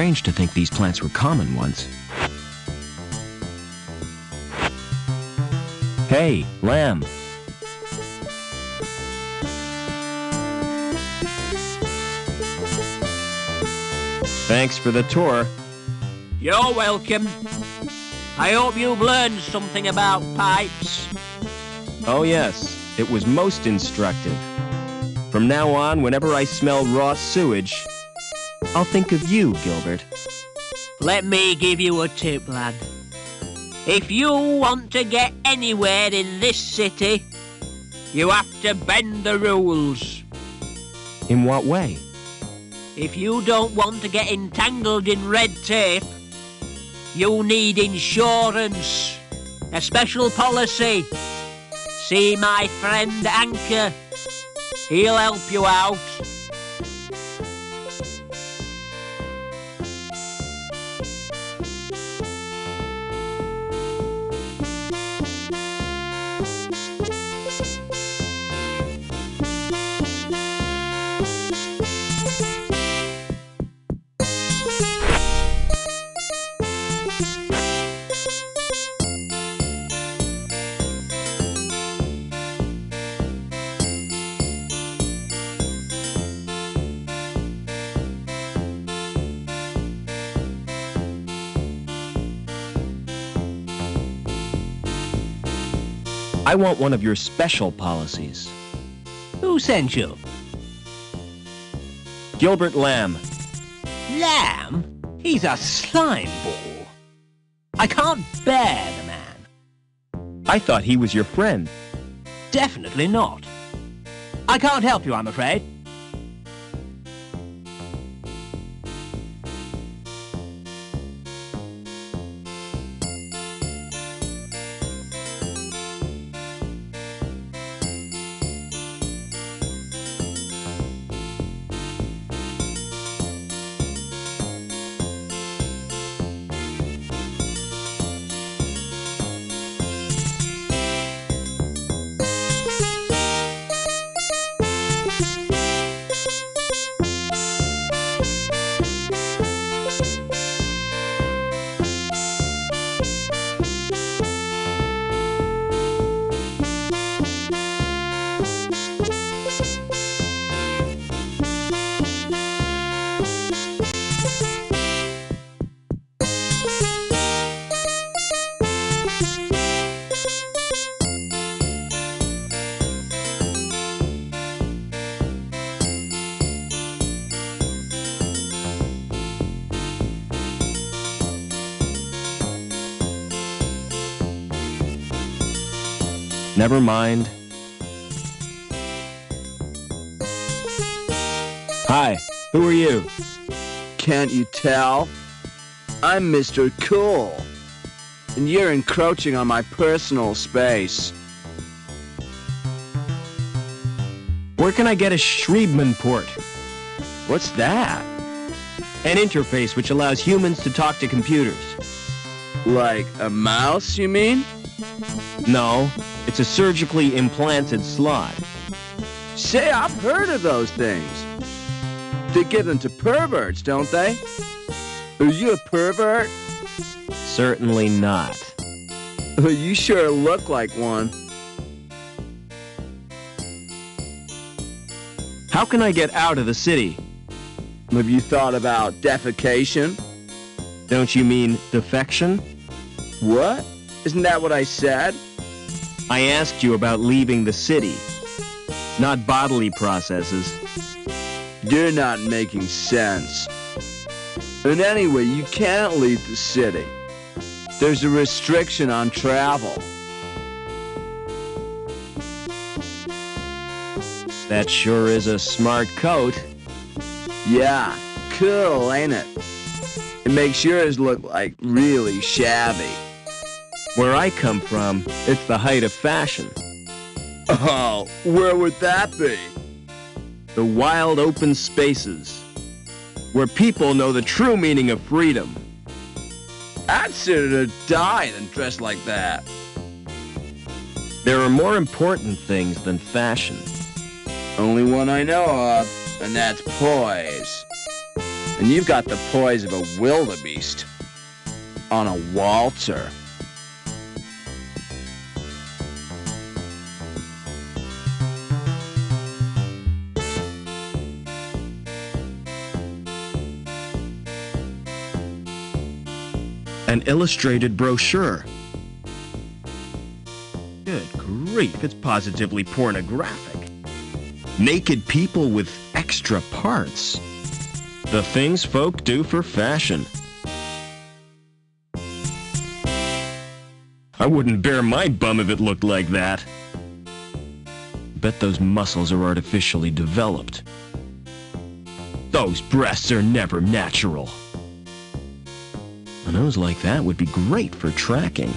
Strange to think these plants were common once. Hey, Lamb. Thanks for the tour. You're welcome. I hope you've learned something about pipes. Oh yes, it was most instructive. From now on, whenever I smell raw sewage, I'll think of you, Gilbert. Let me give you a tip, lad. If you want to get anywhere in this city, you have to bend the rules. In what way? If you don't want to get entangled in red tape, you need insurance, a special policy. See my friend Anchor. He'll help you out. I want one of your special policies. Who sent you? Gilbert Lamb. Lamb? He's a slime ball. I can't bear the man. I thought he was your friend. Definitely not. I can't help you, I'm afraid. Never mind. Hi, who are you? Can't you tell? I'm Mr. Cool, and you're encroaching on my personal space. Where can I get a Schriebman port? What's that? An interface which allows humans to talk to computers. Like a mouse, you mean? No, it's a surgically implanted slot. Say, I've heard of those things. They give them to perverts, don't they? Are you a pervert? Certainly not. You sure look like one. How can I get out of the city? Have you thought about defecation? Don't you mean defection? What? Isn't that what I said? I asked you about leaving the city, not bodily processes. You're not making sense. And anyway, you can't leave the city. There's a restriction on travel. That sure is a smart coat. Yeah, cool, ain't it? It makes yours look like really shabby. Where I come from, it's the height of fashion. Oh, where would that be? The wild open spaces, where people know the true meaning of freedom. I'd sooner die than dress like that. There are more important things than fashion. Only one I know of, and that's poise. And you've got the poise of a wildebeest on a waltzer. An illustrated brochure. Good grief, it's positively pornographic. Naked people with extra parts. The things folk do for fashion. I wouldn't bare my bum if it looked like that. Bet those muscles are artificially developed. Those breasts are never natural. A nose like that would be great for tracking.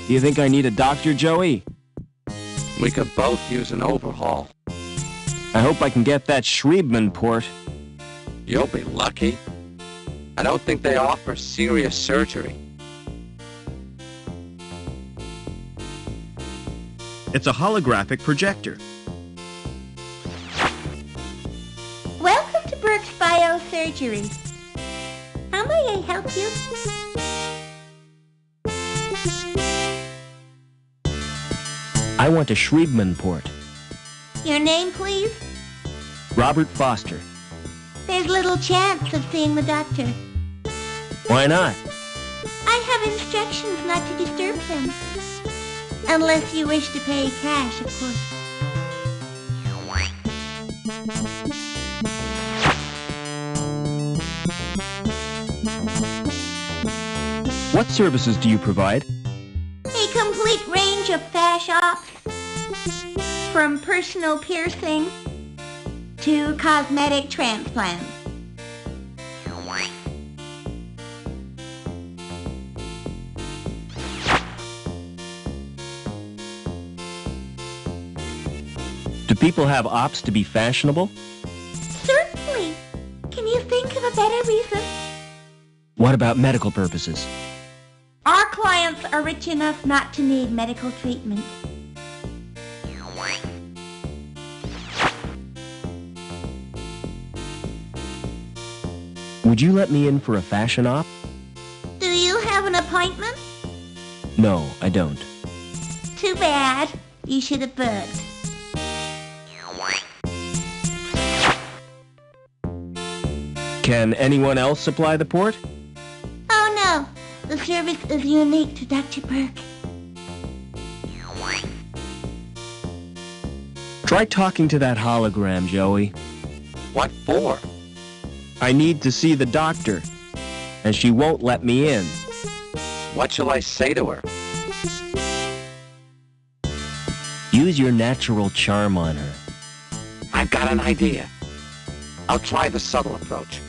Do you think I need a doctor, Joey? We could both use an overhaul. I hope I can get that Schriebman port. You'll be lucky. I don't think they offer serious surgery. It's a holographic projector. Welcome to Burke's Biosurgery. How may I help you? I want a Schriebman port. Your name, please? Robert Foster. There's little chance of seeing the doctor. Why not? I have instructions not to disturb him. Unless you wish to pay cash, of course. What services do you provide? A complete range of fash ops. From personal piercing to cosmetic transplants. Do people have ops to be fashionable? Certainly. Can you think of a better reason? What about medical purposes? Our clients are rich enough not to need medical treatment. Would you let me in for a fashion op? Do you have an appointment? No, I don't. Too bad. You should have booked. Can anyone else supply the port? Oh no. The service is unique to Dr. Burke. Try talking to that hologram, Joey. What for? I need to see the doctor, and she won't let me in. What shall I say to her? Use your natural charm on her. I've got an idea. I'll try the subtle approach.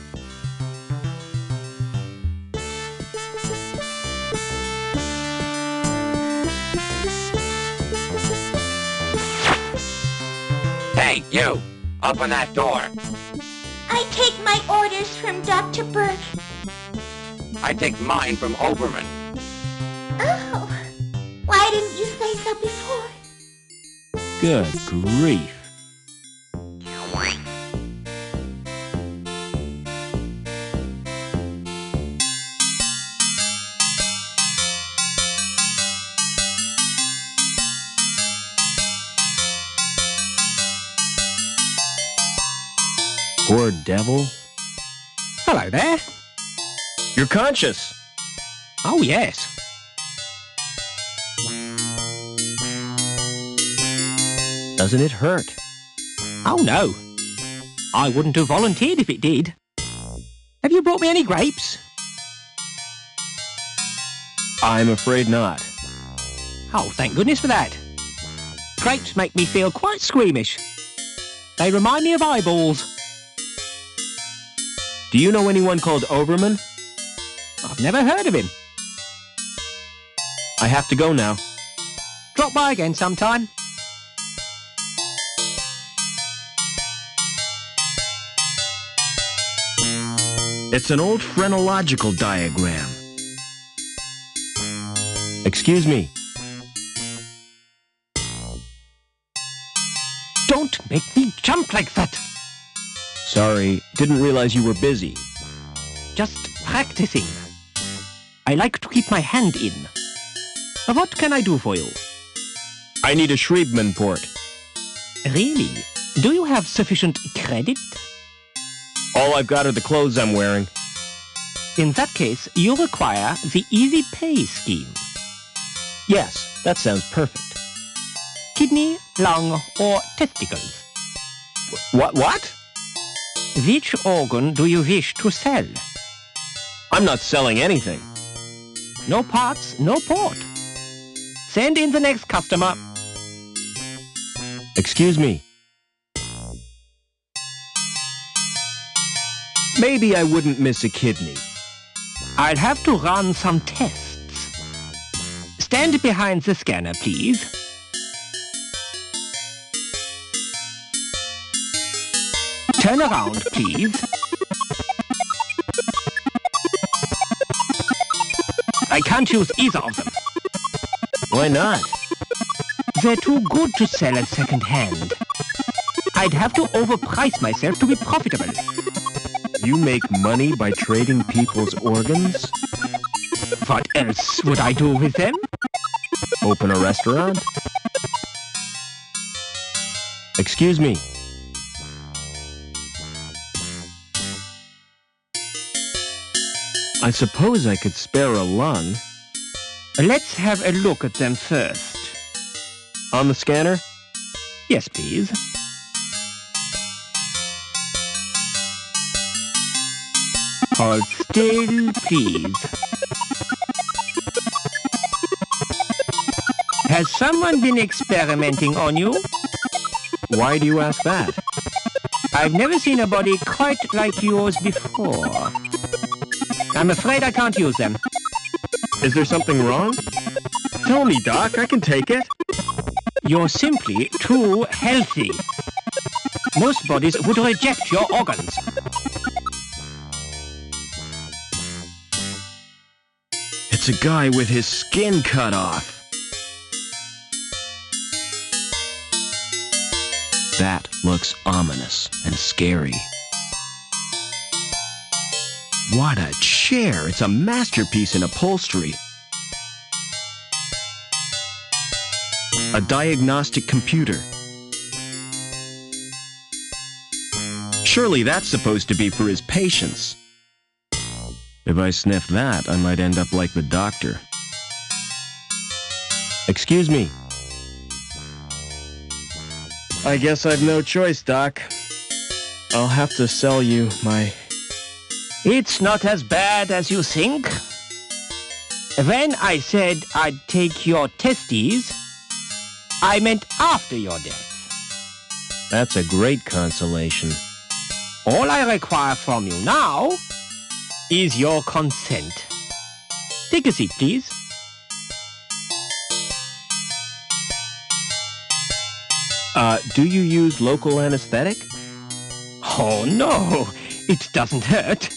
Hey, you! Open that door! I take my orders from Dr. Burke. I take mine from Oberman. Oh, why didn't you say so before? Good grief. Poor devil. Hello there. You're conscious. Oh, yes. Doesn't it hurt? Oh, no. I wouldn't have volunteered if it did. Have you brought me any grapes? I'm afraid not. Oh, thank goodness for that. Grapes make me feel quite squeamish. They remind me of eyeballs. Do you know anyone called Oberman? I've never heard of him. I have to go now. Drop by again sometime. It's an old phrenological diagram. Excuse me. Don't make me jump like that. Sorry, didn't realize you were busy. Just practicing. I like to keep my hand in. What can I do for you? I need a Schriebman port. Really? Do you have sufficient credit? All I've got are the clothes I'm wearing. In that case, you require the Easy Pay scheme. Yes, that sounds perfect. Kidney, lung, or testicles. What? Which organ do you wish to sell? I'm not selling anything. No parts, no port. Send in the next customer. Excuse me. Maybe I wouldn't miss a kidney. I'll have to run some tests. Stand behind the scanner, please. Turn around, please. I can't use either of them. Why not? They're too good to sell at second hand. I'd have to overprice myself to be profitable. You make money by trading people's organs? What else would I do with them? Open a restaurant? Excuse me. I suppose I could spare a lung. Let's have a look at them first. On the scanner? Yes, please. Hold still, please. Has someone been experimenting on you? Why do you ask that? I've never seen a body quite like yours before. I'm afraid I can't use them. Is there something wrong? Tell me, Doc, I can take it. You're simply too healthy. Most bodies would reject your organs. It's a guy with his skin cut off. That looks ominous and scary. What a chair! It's a masterpiece in upholstery. A diagnostic computer. Surely that's supposed to be for his patients. If I sniff that, I might end up like the doctor. Excuse me. I guess I've no choice, Doc. I'll have to sell you my... It's not as bad as you think. When I said I'd take your testes, I meant after your death. That's a great consolation. All I require from you now is your consent. Take a seat, please. Do you use local anesthetic? Oh, no. It doesn't hurt.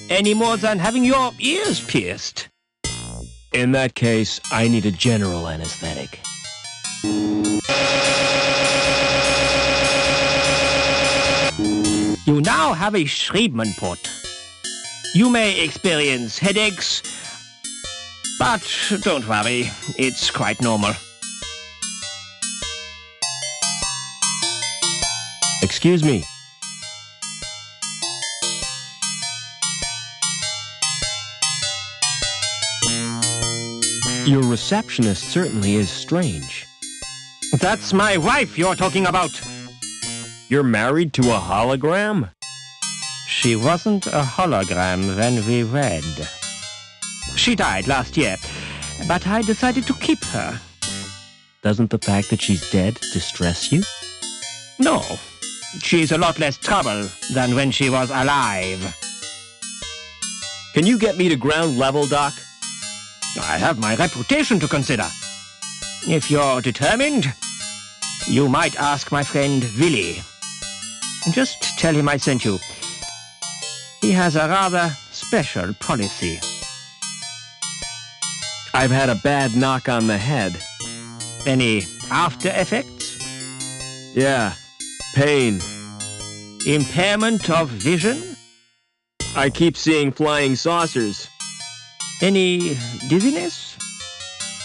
Any more than having your ears pierced. In that case, I need a general anesthetic. You now have a Schriebman port. You may experience headaches, but don't worry, it's quite normal. Excuse me. Your receptionist certainly is strange. That's my wife you're talking about. You're married to a hologram? She wasn't a hologram when we wed. She died last year, but I decided to keep her. Doesn't the fact that she's dead distress you? No, she's a lot less trouble than when she was alive. Can you get me to ground level, Doc? I have my reputation to consider. If you're determined, you might ask my friend Willie. Just tell him I sent you. He has a rather special policy. I've had a bad knock on the head. Any after effects? Yeah, pain. Impairment of vision? I keep seeing flying saucers. Any dizziness?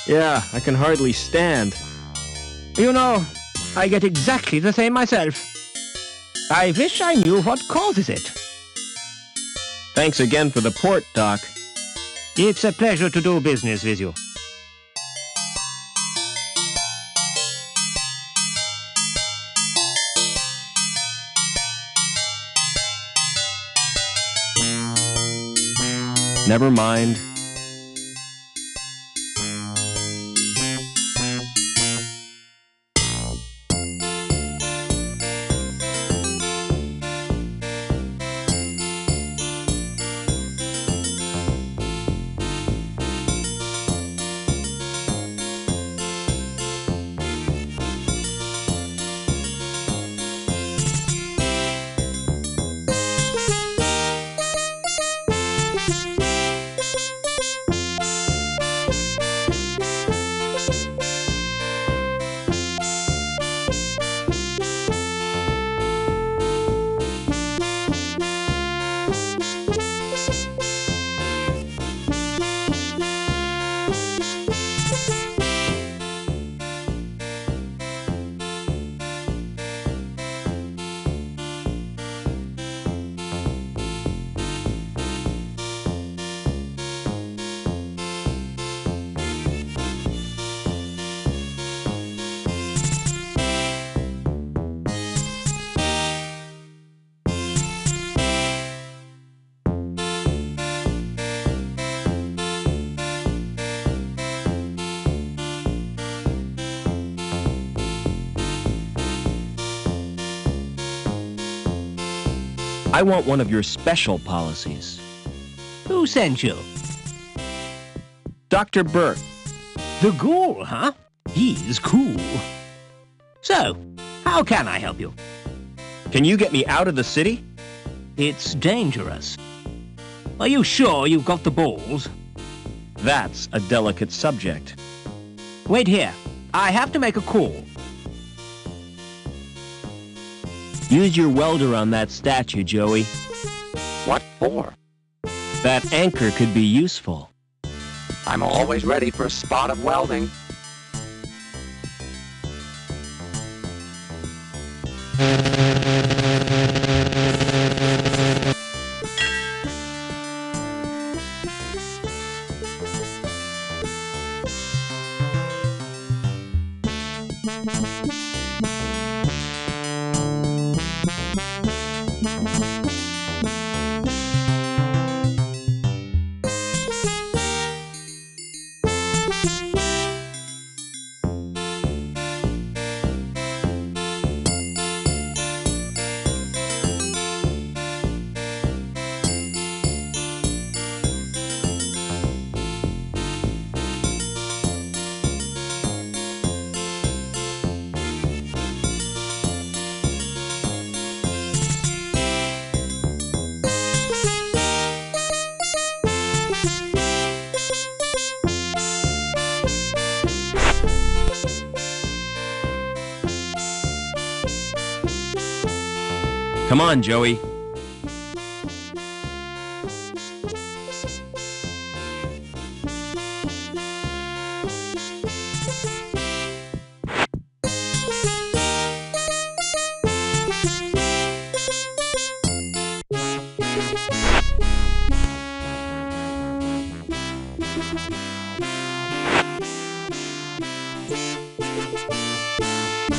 Yeah, I can hardly stand. You know, I get exactly the same myself. I wish I knew what causes it. Thanks again for the port, Doc. It's a pleasure to do business with you. Never mind. I want one of your special policies. Who sent you? Dr. Burt. The ghoul, huh? He's cool. So, how can I help you? Can you get me out of the city? It's dangerous. Are you sure you've got the balls? That's a delicate subject. Wait here. I have to make a call. Use your welder on that statue, Joey. What for? That anchor could be useful. I'm always ready for a spot of welding. Come on, Joey.